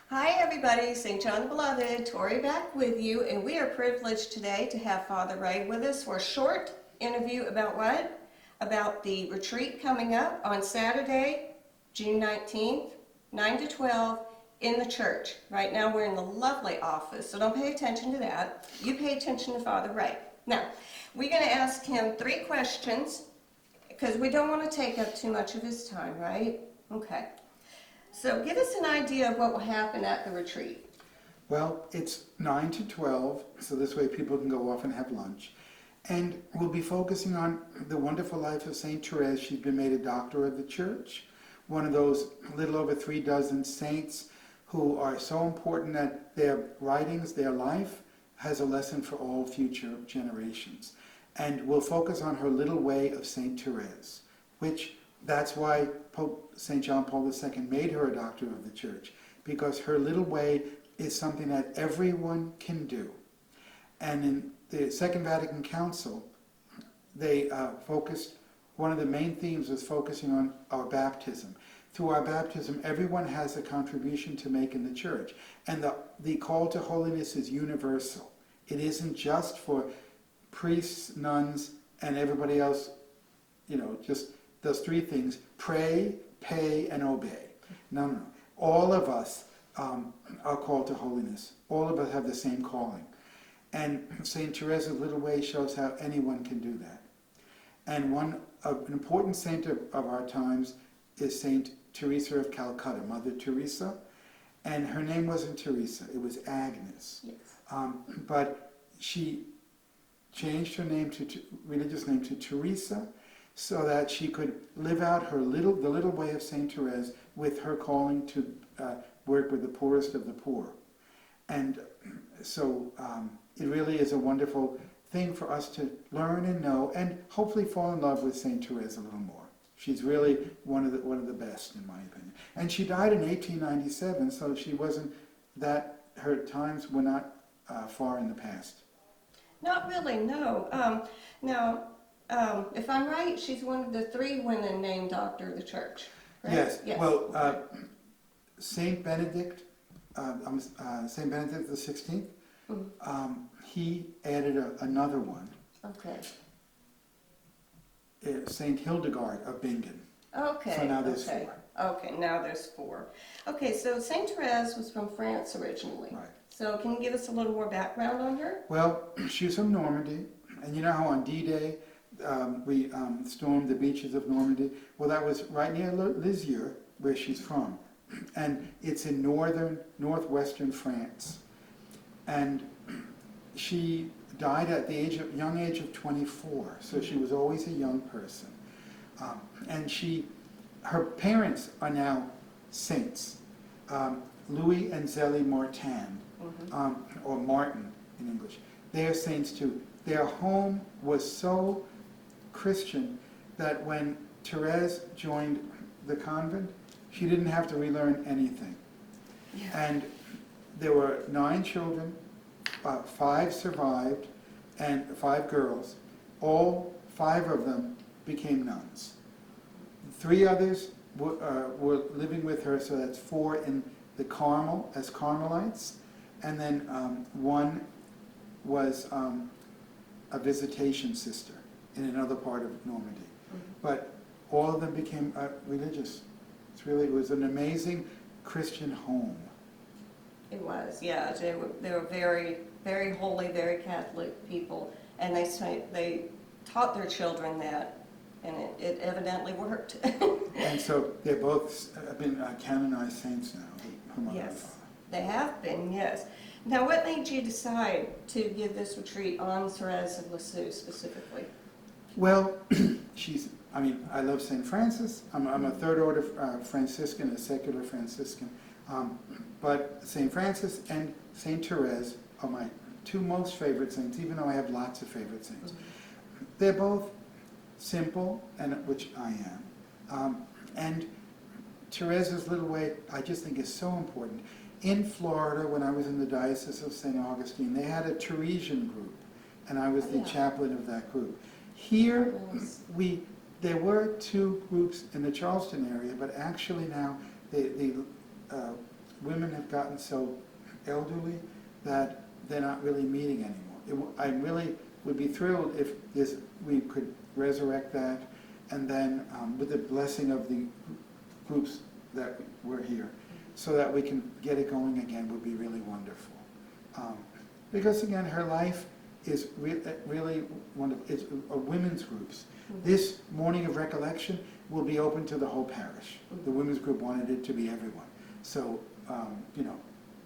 Hi everybody, St. John the Beloved, Tori back with you, and we are privileged today to have Father Ray with us for a short interview about what? About the retreat coming up on Saturday, June 19th, 9 to 12 in the church. Right now we're in the lovely office, so don't pay attention to that. You pay attention to Father Ray. Now, we're going to ask him 3 questions because we don't want to take up too much of his time, right? Okay. So give us an idea of what will happen at the retreat. Well, it's 9 to 12, so this way people can go off and have lunch. And we'll be focusing on the wonderful life of St. Therese. She's been made a doctor of the church, one of those little over 3 dozen saints who are so important that their writings, their life, has a lesson for all future generations. And we'll focus on her little way of St. Therese, which that's why Pope St. John Paul II made her a doctor of the church, because her little way is something that everyone can do. And in the Second Vatican Council, they focused, one of the main themes was focusing on our baptism. Through our baptism, everyone has a contribution to make in the church. And the call to holiness is universal. It isn't just for priests, nuns, and everybody else, just those 3 things: pray, pay, and obey. No. All of us are called to holiness. All of us have the same calling. And St. Therese's little way shows how anyone can do that. And an important saint of our times is St. Teresa of Calcutta, Mother Teresa. And her name wasn't Teresa, it was Agnes. Yes. But she changed her name religious name to Teresa, so that she could live out the little way of St. Therese with her calling to work with the poorest of the poor. And so it really is a wonderful thing for us to learn and know, and hopefully fall in love with St. Therese a little more. She's really one of the best, in my opinion. And she died in 1897, so she wasn't her times were not far in the past. Not really, no. Now, if I'm right, she's one of the 3 women named Doctor of the Church. Right? Yes. Yes. Well, Saint Benedict, Saint Benedict the 16th, he added another one. Okay. Saint Hildegard of Bingen. Okay. So now there's 4. 4. Okay, now there's 4. Okay, so St. Therese was from France originally. Right. So can you give us a little more background on her? Well, she's from Normandy, and you know how on D-Day we stormed the beaches of Normandy? Well, that was right near Lisieux, where she's from. And it's in northwestern France. And she died at the young age of 24, so she was always a young person. And her parents are now saints, Louis and Zélie Martin, or Martin in English. They are saints too. Their home was so Christian that when Therese joined the convent, she didn't have to relearn anything. Yeah. And there were 9 children, 5 survived, and 5 girls. All 5 of them became nuns. 3 others were living with her, so that's 4 in the Carmel as Carmelites, and then 1 was a visitation sister in another part of Normandy. But all of them became religious. It was an amazing Christian home. It was, yeah. They were very, very holy, very Catholic people, and they taught their children that, and it evidently worked. And so they're both been canonized saints now, her mother and Yes, father. they have been, yes. Now, what made you decide to give this retreat on Therese of Lisieux specifically? Well, I love St. Francis. I'm a 3rd order Franciscan, a secular Franciscan. But St. Francis and St. Therese are my 2 most favorite saints, even though I have lots of favorite saints. They're both simple, which I am. And Therese's little way, I just think, is so important. In Florida, when I was in the Diocese of St. Augustine, they had a Theresian group, and I was the chaplain of that group. Here, there were 2 groups in the Charleston area, but actually now the women have gotten so elderly that they're not really meeting anymore. I really would be thrilled if we could resurrect that, and then with the blessing of the groups that were here, so that we can get it going again would be really wonderful. Because again, her life is really wonderful. It's a women's groups. This morning of recollection will be open to the whole parish. The women's group wanted it to be everyone. So,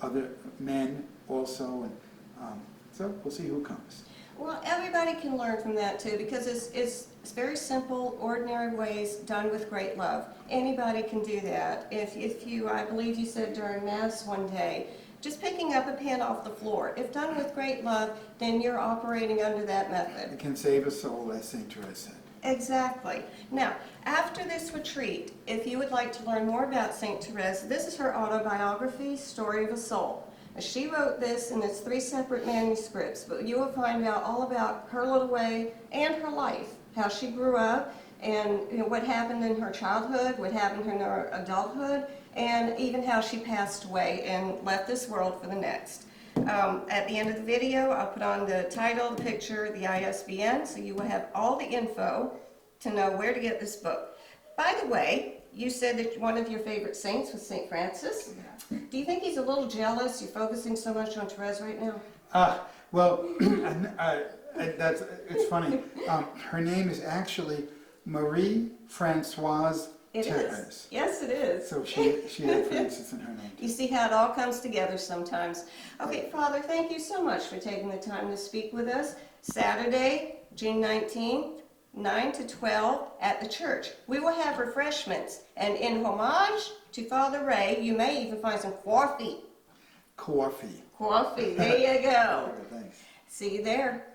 other men also, and so we'll see who comes. Well, everybody can learn from that too, because it's very simple, ordinary ways done with great love. Anybody can do that. If you, I believe you said during Mass one day, just picking up a pen off the floor, if done with great love, then you're operating under that method. It can save a soul, as St. Therese said. Exactly. Now, after this retreat, if you would like to learn more about St. Therese, this is her autobiography, Story of a Soul. She wrote this in its 3 separate manuscripts, but you will find out all about her little way and her life, how she grew up, and what happened in her childhood, what happened in her adulthood, and even how she passed away and left this world for the next. At the end of the video, I'll put on the title, the picture, the ISBN, so you will have all the info to know where to get this book. By the way, you said that one of your favorite saints was St. Francis. Do you think he's a little jealous you're focusing so much on Therese right now? Well, it's funny. Her name is actually Marie Françoise It Therese. is. Yes, it is. So she had Francis in her name. You see how it all comes together sometimes. Okay, Father, thank you so much for taking the time to speak with us. Saturday, June 19th, 9 to 12 at the church. We will have refreshments, and in homage to Father Ray, you may even find some coffee. Coffee. Coffee, there you go. Thanks. See you there.